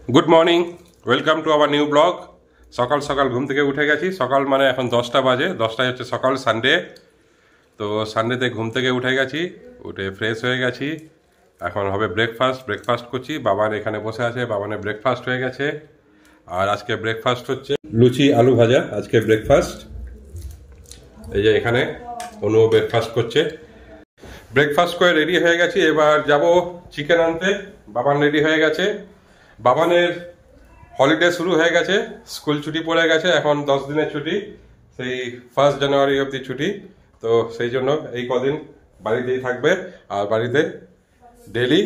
Good morning welcome to our new blog. सकाल सकाल घूम থেকে উঠে গেছি। সকাল মানে এখন 10টা বাজে, 10টায় হচ্ছে সকাল সানডে। তো সানডেতে ঘুম থেকে উঠে গেছি, উঠে ফ্রেশ হয়ে গেছি। এখন হবে ব্রেকফাস্ট করছি। বাবান এখানে বসে আছে, বাবানের ব্রেকফাস্ট হয়ে গেছে। আর আজকে ব্রেকফাস্ট হচ্ছে লুচি আলু ভাজা। আজকে ব্রেকফাস্ট এই যে এখানে অনু ব্রেকফাস্ট করছে। ব্রেকফাস্ট করে রেডি হয়ে গেছি, এবার যাব চিকেন আনতে। বাবান রেডি হয়ে গেছে। বাবানের হলিডে শুরু হয়ে গেছে, স্কুল ছুটি পড়ে গেছে, এখন 10 দিনের ছুটি, সেই 1 জানুয়ারি অবধি ছুটি। তো সেই জন্য এই কদিন বাড়িতেই থাকবে। আর বাড়িতে ডেলি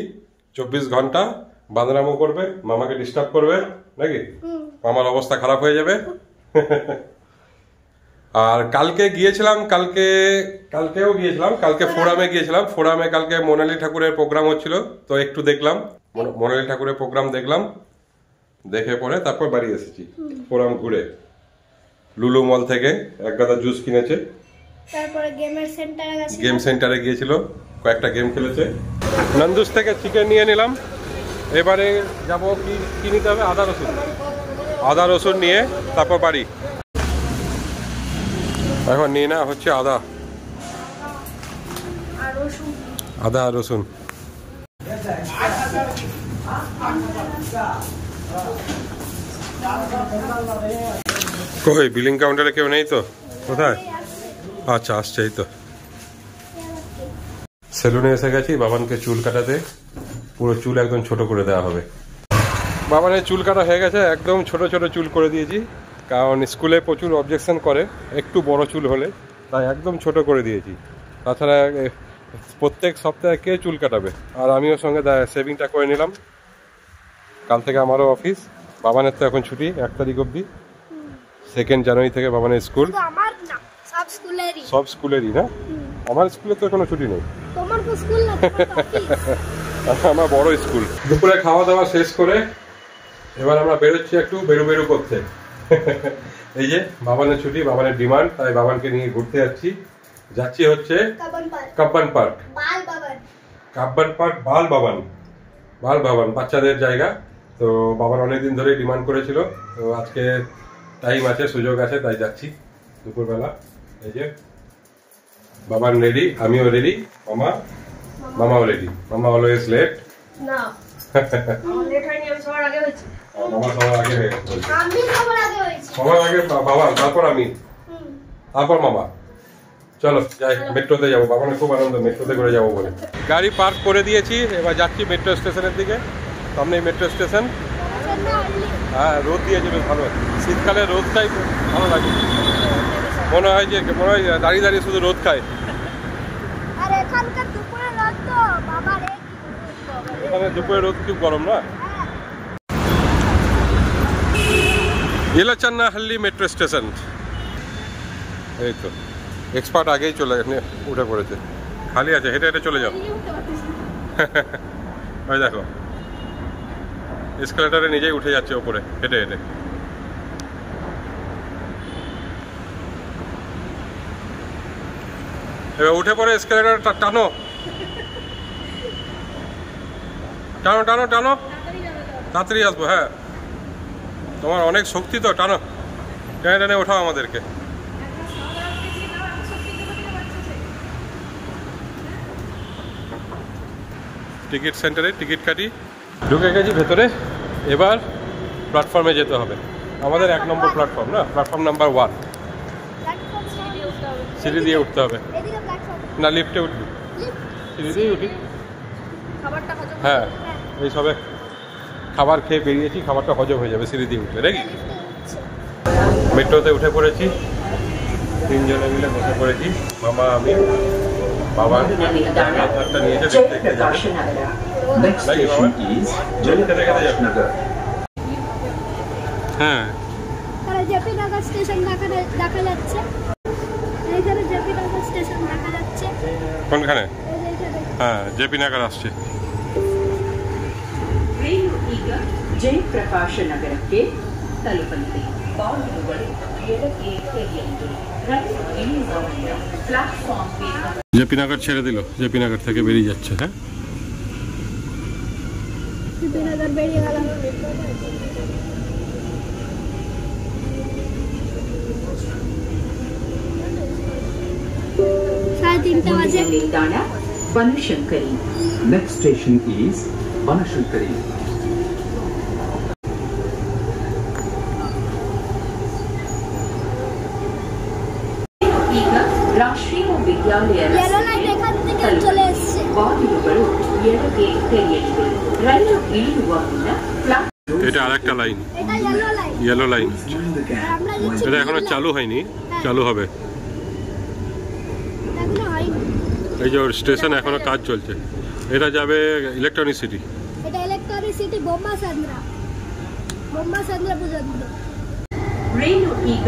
24 ঘন্টা বাঁদরামো করবে, মামাকে ডিস্টার্ব করবে নাকি? মামার অবস্থা খারাপ হয়ে যাবে। আর কালকে গিয়েছিলাম, কালকেও গিয়েছিলাম, কালকে ফোরামে গিয়েছিলাম। ফোরামে কালকে মোনালি ঠাকুরের প্রোগ্রাম হচ্ছিল, তো একটু দেখলাম, মোনালি ঠাকুরের প্রোগ্রাম দেখলাম, দেখে পরে তারপর বাড়ি এসেছি। ফোরাম ঘুরে লুলু মল থেকে এক গাদা জুস কিনেছে, তারপরে গেম সেন্টারে গিয়েছিল, কয়েকটা গেম খেলেছে। নন্দুস থেকে চিকেন নিয়ে নিলাম। এবারে যাব কি নিতে হবে, আদা রসুন নিয়ে তারপর বাড়ি। এখন নিয়ে না হচ্ছে আদা আর রসুন। কই বিলিং কাউন্টারে কেউ নেই তো? কোথায়? আচ্ছা আসছে, এই তো। সেলুনে এসে গেছি বাবানকে চুল কাটাতে। পুরো চুল একদম ছোট করে দেওয়া হবে। বাবানের চুল কাটা হয়ে গেছে, একদম ছোট ছোট চুল করে দিয়েছি, কারণ স্কুলে প্রচুর অবজেকশন করে একটু বড় চুল হলে, তাই একদম ছোট করে দিয়েছি। তাছাড়া প্রত্যেক সপ্তাহে কে চুল কাটাবে? আর আমিও সঙ্গে সেভিংটা করে নিলাম। কাল থেকে আমারও অফিস, বাবানের তো এখন ছুটি 1 তারিখ অবধি। 2 জানুয়ারি থেকে বাবানের স্কুল। সব স্কুলেরই না? আমার স্কুলে তো কোনো ছুটি নেই। আমার বড় স্কুল। দুপুরে খাওয়া দাওয়া শেষ করে এবার আমরা বেরোচ্ছি একটু বেরু করতে। এই যে বাবানের ছুটি, বাবানের ডিমান্ড, তাই বাবানকে নিয়ে ঘুরতে যাচ্ছি হচ্ছে কাব্বান পার্ক। বাল বাবান বাচ্চাদের জায়গা। তো বাবান অনেকদিন ধরে ডিমান্ড করেছিল, তো আজকে টাইম আছে, সুযোগ আছে, তাই যাচ্ছি দুপুরবেলা। এই যে বাবান রেডি, আমিও রেডি, মামাও রেডি। মামা অলওয়েজ লেট। না লেট হয়নি, আমি সবার আগে হয়েছি। মামা সবার আগে হয়ে গেছে। আমি সবার আগে হয়েছি। সবার আগে বাবা, তারপর আমি, তারপর মামা। চলো যাই, মেট্রোতে যাবো। বাবানের খুব আনন্দ মেট্রোতে করে যাবো বলে। গাড়ি পার্ক করে দিয়েছি, এবার যাচ্ছি মেট্রো স্টেশনের দিকে। সামনেই মেট্রো স্টেশন। হ্যাঁ, রোদ দিয়েছে বেশ ভালো। শীতকালে রোদটাই ভালো লাগে, মনে হয় দাঁড়িয়ে দাঁড়িয়ে শুধু রোদ খায়। এখানে দুপুরে রোদ খুব গরম না? ইলাচান্নাহাল্লি মেট্রো স্টেশন। এই তো এক্সপার্ট আগেই উঠে পড়েছে, খালি আছে, হেঁটে হেঁটে চলে যাও। ওই দেখো এসকেলেটারে নিজেই উঠে যাচ্ছে ওপরে হেঁটে হেঁটে। এবার উঠে পড়ে এসকেলেটারটা টানো টানো টানো টানো, তাড়াতাড়ি আসবো। হ্যাঁ, তোমার অনেক শক্তি তো, টানো, টেনে টেনে ওঠাও আমাদেরকে। টিকিট সেন্টারে টিকিট কাটি, ঢুকে গেছি ভেতরে। এবার প্ল্যাটফর্মে যেতে হবে। আমাদের 1 নম্বর প্ল্যাটফর্ম না, প্ল্যাটফর্ম নাম্বার 1। সিঁড়ি দিয়ে উঠতে হবে না, লিফটে উঠবি? সিঁড়ি দিয়ে উঠি। হ্যাঁ, এই সবে খাবার খেয়ে বেরিয়েছি, খাবারটা হজম হয়ে যাবে সিঁড়ি দিয়ে উঠলে নাকি? মেট্রোতে উঠে পড়েছি, 3 জনে মিলে বসে পড়েছি, মামা, আমি, বাবা। একটা নিয়েছে, দেখতে যাবে নাকি বাবা? খেতে খেতে যাবে। হ্যাঁ, জেপি নগর স্টেশন দেখা যাচ্ছে। কোনখানে? হ্যাঁ, জেপি নগর আসছে। ಜಯಪ್ರಕಾಶ ನಗರಕ್ಕೆ ತಲುಪಲಿದೆ. ಬಾಗಿಲುಗಳು ಎಡಕ್ಕೆ ತೆರೆಯಲಿವೆ. জেপি নগর ছেড়ে দিল, জেপি নগর থেকে বেরিয়ে যাচ্ছে। হ্যাঁ, বেরিয়ে গেলাম। 3:30 বাজে। Banashankari. Next station is Banashankari. ರಾಷ್ಟ್ರೀಯ ವಿದ್ಯಾಲಯ চলে এসেছে। ಬಾಗಿಲುಗಳು ಎಡಕ್ಕೆ ತೆರೆಯಲಿವೆ. ರೈಲು ಇಳಿಯುವ ಮುನ್ನ এটা আরেকটা লাইন, এটা ইয়েলো লাইন। Yellow line. আমরা যাচ্ছি, এটা এখনো চালু হয়নি, চালু হবে। এখনো হয়নি। এই যে স্টেশন এখনো কাজ চলছে। এটা যাবে ইলেকট্রনিক সিটি। এটা ইলেকট্রনিক সিটি ಬೊಮ್ಮಸಂದ್ರ ಪರ್ಯಂತ। ರೈಲು ಈಗ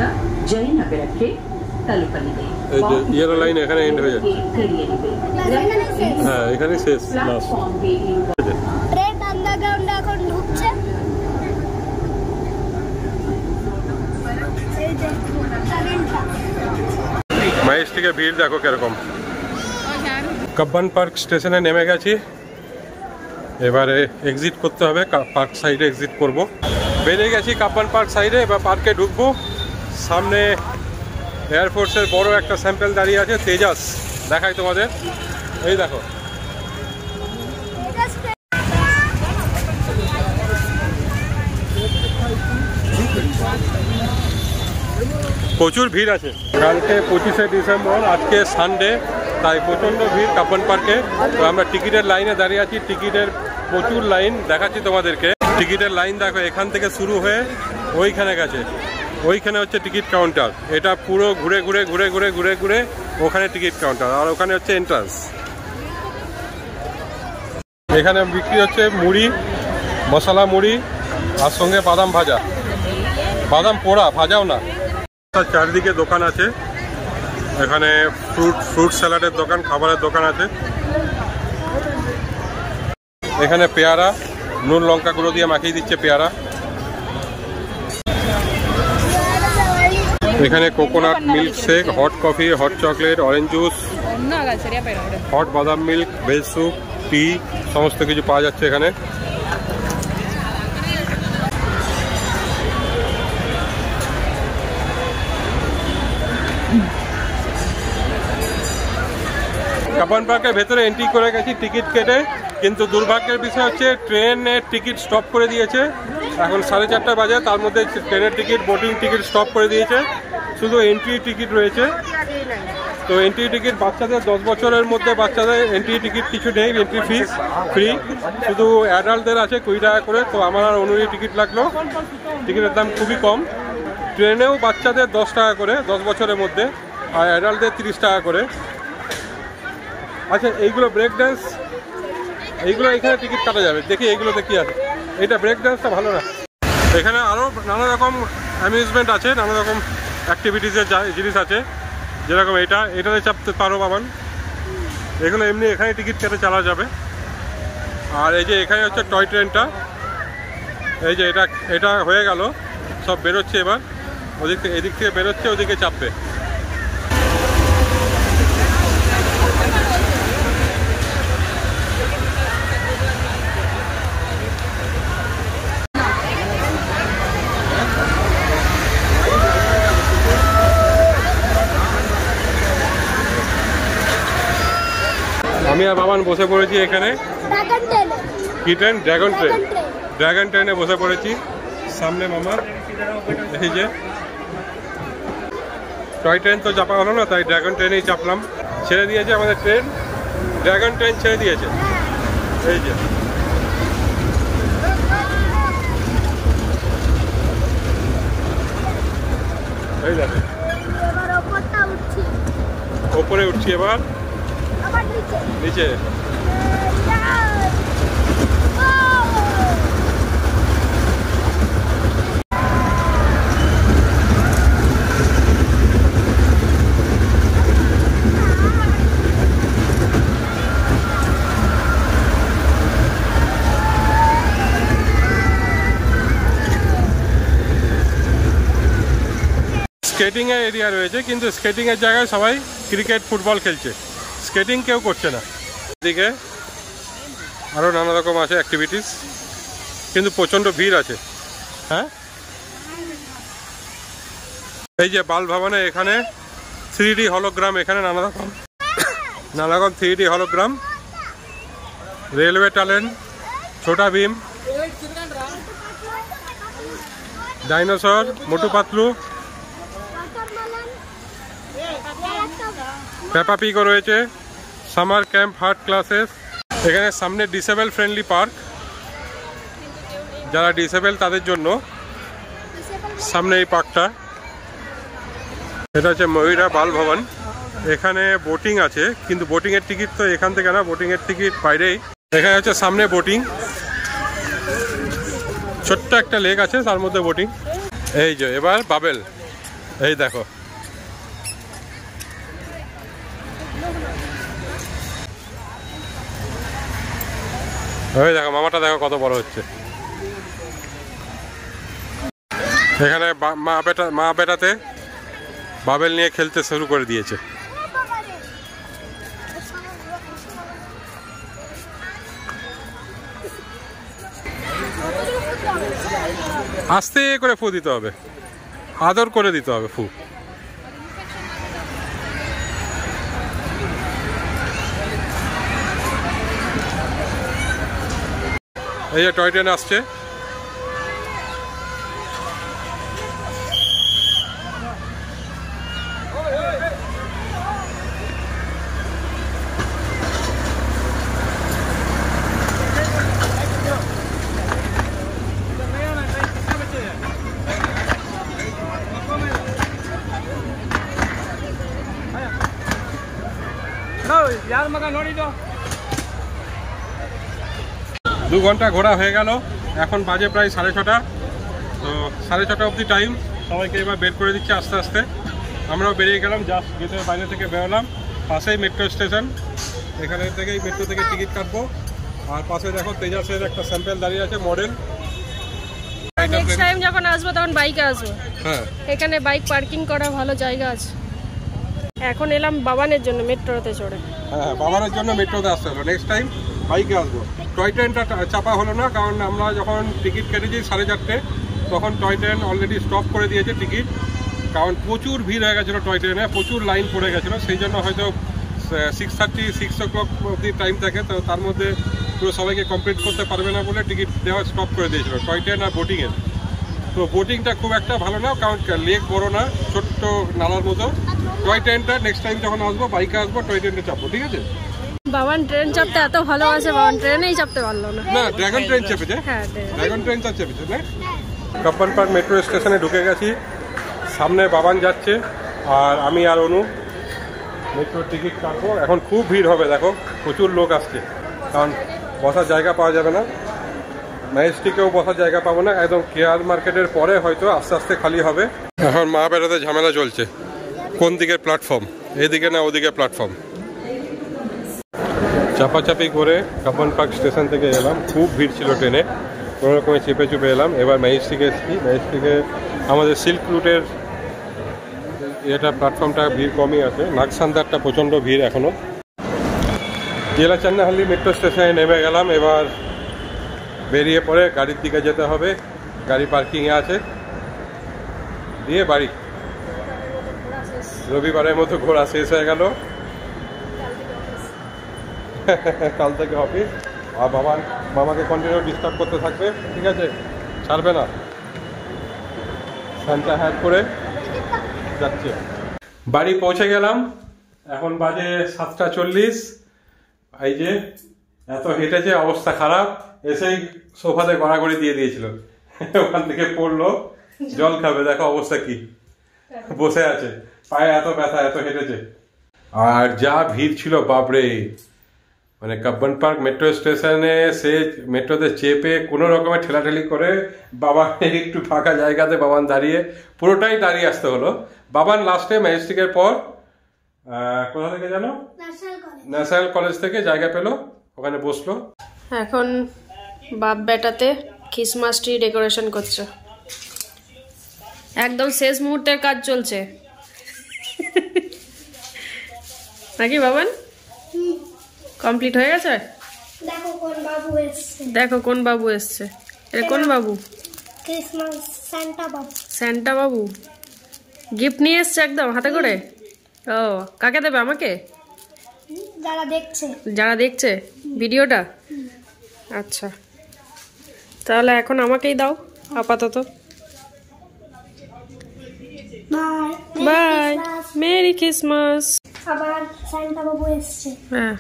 ಜಯನಗರಕ್ಕೆ ತಲುಪಲಿದೆ। এই যে ইয়েলো লাইন এখানে এন্ড হয়ে যাচ্ছে। ತೆರೆಯಲಿವೆ। হ্যাঁ, এখানে শেষ লাস্ট। প্ল্যাটফর্মে ಇರುವ ট্রেন আন্ডারগ্রাউন্ডে এখন ঢুকছে। এই যে ট্রেনটা। মাইস থেকে ভিড় দেখো কিরকম। কাব্বান পার্ক স্টেশনে নেমে গেছি, এবারে এক্সিট করতে হবে। পার্ক সাইডে এক্সিট করব। বেরিয়ে গেছি কাব্বান পার্ক সাইডে, এবার পার্কে ঢুকবো। সামনে এয়ারফোর্সের বড় একটা স্যাম্পেল দাঁড়িয়ে আছে, তেজাস। দেখাই তোমাদের, এই দেখো। প্রচুর ভিড় আছে। কালকে 25শে ডিসেম্বর, আজকে সানডে, তাই প্রচণ্ড ভিড় কাব্বান পার্কে। তো আমরা টিকিটের লাইনে দাঁড়িয়ে আছি, টিকিটের প্রচুর লাইন দেখাচ্ছি তোমাদেরকে। টিকিটের লাইন দেখো, এখান থেকে শুরু হয়ে ওইখানে গেছে। ওইখানে হচ্ছে টিকিট কাউন্টার। এটা পুরো ঘুরে ঘুরে ঘুরে ঘুরে ঘুরে ঘুরে ওখানে টিকিট কাউন্টার, আর ওখানে হচ্ছে এন্ট্রান্স। এখানে বিক্রি হচ্ছে মুড়ি, মশলা মুড়ি, আর সঙ্গে বাদাম ভাজা, বাদাম পোড়া, ভাজাও না। চারদিকে দোকান আছে। এখানে ফ্রুট স্যালাডের দোকান, খাবারের দোকান আছে। এখানে পেয়ারা, নুন লঙ্কা গুঁড়ো দিয়ে মাখিয়ে দিচ্ছে পেয়ারা। এখানে coconut milk shake, hot coffee, hot chocolate, orange juice, hot বাদাম মিল্ক, ভেজ স্যুপ, টি, সমস্ত কিছু পাওয়া যাচ্ছে এখানে। কাব্বান পার্কের ভেতরে এন্ট্রি করে গেছি টিকিট কেটে, কিন্তু দুর্ভাগ্যের বিষয় হচ্ছে ট্রেনের টিকিট স্টপ করে দিয়েছে। এখন 4:30 বাজে, তার মধ্যে ট্রেনের টিকিট, বোটিং টিকিট স্টপ করে দিয়েছে। শুধু এন্ট্রি টিকিট রয়েছে। তো এন্ট্রি টিকিট বাচ্চাদের 10 বছরের মধ্যে বাচ্চাদের এন্ট্রি টিকিট কিছু নেই, এন্ট্রি ফিস ফ্রি। শুধু অ্যাডাল্টদের আছে 20 টাকা করে। তো আমার আর 19 টিকিট লাগলো। টিকিটের দাম খুবই কম। ট্রেনেও বাচ্চাদের 10 টাকা করে 10 বছরের মধ্যে, আর অ্যাডাল্টদের 30 টাকা করে। আচ্ছা, এইগুলো ব্রেক ড্যান্স, এইগুলো এখানে টিকিট কাটা যাবে। দেখি এইগুলোতে কি আছে। এইটা ব্রেক ড্যান্সটা ভালো না। এখানে আরও নানা রকম অ্যামিউজমেন্ট আছে, নানা রকম অ্যাক্টিভিটিসের জিনিস আছে। যেরকম এটাতে চাপতে পারো বাবান। এগুলো এমনি এখানে টিকিট কেটে চালা যাবে। আর এই যে এখানে হচ্ছে টয় ট্রেনটা। এই যে এটা হয়ে গেল, সব বেরোচ্ছে এবার। এদিক থেকে বেরোচ্ছে, ওদিকে চাপবে। আমি আর বাবান বসে পড়েছি এখানে। কি ট্রেন? Dragon train. ড্রাগন ট্রেনে বসে পড়েছি। সামনে মামা। এই যে টয় ট্রেন তো চাপা হলো না, তাই ড্রাগন ট্রেনেই চাপলাম। ছেড়ে দিয়েছে আমাদের ট্রেন, ড্রাগন ট্রেন ছেড়ে দিয়েছে। এই যে এই দেখো, ওপরে উঠছি এবার, নিচে। স্কেটিং এর এরিয়া রয়েছে, কিন্তু স্কেটিং এর জায়গায় সবাই ক্রিকেট, ফুটবল খেলছে। স্কেটিং কেউ করছে না। এদিকে আরো নানা রকম আছে অ্যাক্টিভিটিস। কিন্তু প্রচণ্ড ভিড় আছে। হ্যাঁ, এই যে বাল ভবনে এখানে 3D হলোগ্রাম, এখানে নানা রকম 3D hologram, railway talent, Chhota Bheem, dinosaur, Motu Patlu, পেপা পিগও রয়েছে, সামার ক্যাম্প, হার্ট ক্লাসেস। এখানে সামনে ডিসেবল ফ্রেন্ডলি পার্ক, যারা ডিসেবল তাদের জন্য সামনে এই পার্কটা। এটা হচ্ছে ময়ূরা বাল ভবন। এখানে বোটিং আছে, কিন্তু বোটিংয়ের টিকিট তো এখান থেকে না, বোটিংয়ের টিকিট বাইরেই। এখানে হচ্ছে সামনে বোটিং, ছোট্ট একটা লেক আছে তার মধ্যে বোটিং। এই যে এবার বাবেল, এই দেখো ওই দেখো মামাটা দেখো কত বড় হচ্ছে। এখানে মা বেটাতে বাবেল নিয়ে খেলতে শুরু করে দিয়েছে। আস্তে করে ফু দিতে হবে, আদর করে দিতে হবে ফু। এই যে টয় ট্রেন আসছে, দু ঘন্টা ঘোরা হয়ে গেল, এখন বাজে প্রায় 6:30। তো 6:30 অবধি টাইম, সবাইকে এবার বের করে দিচ্ছে আস্তে আস্তে। আমরাও বেরিয়ে গেলাম, জাস্ট গেটের বাইরে থেকে বেরোলাম। পাশেই মেট্রো স্টেশন, এখানে থেকেই মেট্রো থেকে টিকিট কাটবো। আর পাশে দেখো তেজাসের একটা স্যাম্পেল দাঁড়িয়ে আছে, মডেল। নেক্সট টাইম যখন আসবো তখন বাইকে আসবো। হ্যাঁ, এখানে বাইক পার্কিং করা ভালো জায়গা আছে। এখন এলাম বাবানের জন্য মেট্রোতে চড়ে। হ্যাঁ, বাবানের জন্য মেট্রোতে আসতে হলো, নেক্সট টাইম বাইকে আসবো। টয় ট্রেনটা চাপা হলো না, কারণ আমরা যখন টিকিট কেটেছি 4:30, তখন টয় ট্রেন অলরেডি স্টপ করে দিয়েছে টিকিট, কারণ প্রচুর ভিড় হয়ে গেছিলো টয় ট্রেনে, প্রচুর লাইন পড়ে গেছিলো। সেই জন্য হয়তো 6:30 o'clock অবধি টাইম থাকে, তো তার মধ্যে পুরো সবাইকে কমপ্লিট করতে পারবে না বলে টিকিট দেওয়া স্টপ করে দিয়েছিল টয় ট্রেন আর বোটিংয়ের। তো বোটিংটা খুব একটা ভালো না, কারণ লেক বড় না, ছোট্ট নালার মতো। টয় ট্রেনটা নেক্সট টাইম যখন আসবো বাইকে আসবো, টয় ট্রেনটা চাপবো, ঠিক আছে? বাবান ট্রেন চাপতে এত ভালোবাসে, বাবান ট্রেনেই চাপতে পারলো না। না, ড্রাগন ট্রেন চেপেছে, হ্যাঁ ড্রাগন ট্রেনটা চেপেছে না। কাপ্পান পার্ক মেট্রো স্টেশনে ঢুকে গেছি, সামনে বাবান যাচ্ছে আর আমি আর অনু মেট্রোর টিকিট কাটবো। এখন খুব ভিড় হবে, দেখো প্রচুর লোক আসছে, কারণ বসার জায়গা পাওয়া যাবে না। ম্যাজেস্টিকেও বসার জায়গা পাবো না, একদম কেয়ার মার্কেটের পরে হয়তো আস্তে আস্তে খালি হবে। এখন মা বেড়াতে ঝামেলা চলছে, কোন দিকে প্ল্যাটফর্ম, এদিকে না ওদিকে প্ল্যাটফর্ম। চাপাচাপি করে কাপ্পান পার্ক স্টেশন থেকে এলাম, খুব ভিড় ছিল ট্রেনে, কোনো রকমে চেপে চুপে এলাম। এবার ম্যাজেস্টিকে এসেছি, ম্যাজেস্টিকে আমাদের সিল্ক রুটের এটা প্ল্যাটফর্মটা ভিড় কমই আছে, নাগসান্দারটা প্রচণ্ড ভিড় এখনও। জেলা চান্নাহাল্লি মেট্রো স্টেশনে নেমে গেলাম, এবার বেরিয়ে পড়ে গাড়ির দিকে যেতে হবে, গাড়ি পার্কিংয়ে আছে, দিয়ে বাড়ি। রবিবারের মতো ঘোরা শেষ হয়ে গেল, কাল থেকে অফিস। আর মামাকে কন্টিনিউ ডিস্টার্ব করতে থাকবে, ঠিক আছে, ছাড়বে না। সান্তা হ্যাট করে যাচ্ছে। বাড়ি পৌঁছে গেলাম, এখন বাজে 7:40। এই যে এত হেঁটেছে, অবস্থা খারাপ, এসেই সোফাতে গড়াগড়ি দিয়ে দিয়েছিল, ওখান থেকে পড়লো, জল খাবে, দেখো অবস্থা কি, বসে আছে, পায়ে এত ব্যথা, এত হেঁটেছে। আর যা ভিড় ছিল বাপরে, মানে কাব্বান পার্ক মেট্রো স্টেশনে সে মেট্রোতে চেপে কোনো রকমে ঠেলাঠেলি করে বাবান একটু ফাঁকা জায়গাতে বাবান দাঁড়িয়ে, পুরোটাই দাঁড়িয়ে আসতে হলো। বাবান লাস্টে ম্যাজেস্টিকের পর কোথা থেকে জানো, ন্যাশনাল কলেজ থেকে জায়গা পেলো, ওখানে বসলো। এখন বাপ বেটাতে ক্রিসমাস ট্রি ডেকোরেশন করছে, একদম শেষ মুহূর্তের কাজ চলছে নাকি বাবান? কমপ্লিট হয়ে গেছে? দেখো কোন বাবু এসছে। এটা কোন বাবু? ক্রিসমাস সান্টা বাবু। স্যান্টা বাবু গিফট নিয়ে এসছে একদম হাতে করে। ও কাকে দেবে? আমাকে? যারা দেখছে। যারা দেখছে ভিডিওটা? আচ্ছা তাহলে এখন আমাকেই দাও আপাতত। Bye bye, merry Christmas. আবার সান্টা বাবু এসছে। হ্যাঁ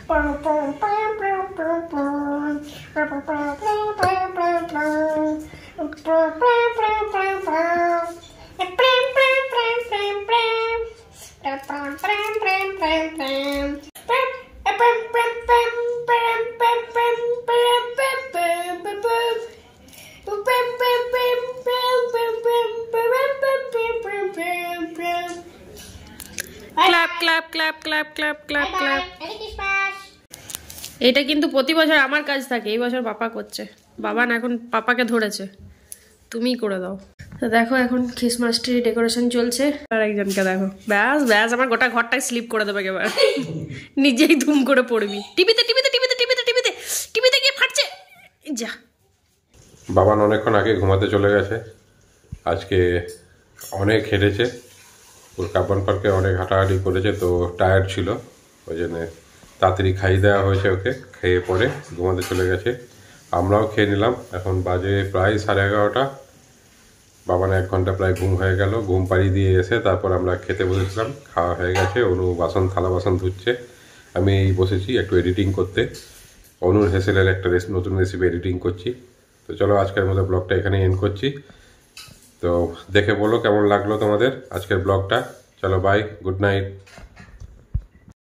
clap clap clap clap clap clap clap. এটা কিন্তু প্রতি বছর আমার কাজ থাকে, এই বছর পাপা করছে। বাবা না এখন পাপাকে ধরেছে, তুমিই করে দাও। তো দেখো এখন ক্রিসমাস ট্রি ডেকোরেশন চলছে। আর একজনকে দেখো, ব্যাস ব্যাস আমার গোটা ঘরটাই স্লিপ করে দেবে এবার। নিজেই ধুম করে পড়বি। টিভিতে টিভিতে টিভিতে টিভিতে টিভিতে টিভিতে গিয়ে ফাটছে যা। বাবান অনেকক্ষণ আগে ঘুমাতে চলে গেছে, আজকে অনেক হেঁটেছে, ওর কাব্বান পার্কে অনেক হাঁটাহাঁটি করেছে, তো টায়ার্ড ছিল, ওই জন্যে তাড়াতাড়ি খাইয়ে দেওয়া হয়েছে ওকে। খেয়ে পরে ঘুমাতে চলে গেছে, আমরাও খেয়ে নিলাম। এখন বাজে প্রায় 11:30। বাবান 1 ঘন্টা প্রায় ঘুম হয়ে গেল। ঘুম পাড়িয়ে দিয়ে এসে তারপর আমরা খেতে বসেছিলাম, খাওয়া হয়ে গেছে। অনু থালা বাসন ধুচ্ছে, আমি বসেছি একটু এডিটিং করতে। অনুর হেসেলের একটা নতুন রেসিপি এডিটিং করছি। তো চলো আজকের মতো ব্লগটা এখানে এন্ড করছি। তো দেখে বলো কেমন লাগলো তোমাদের আজকের ব্লগটা। চলো বাই, গুড নাইট।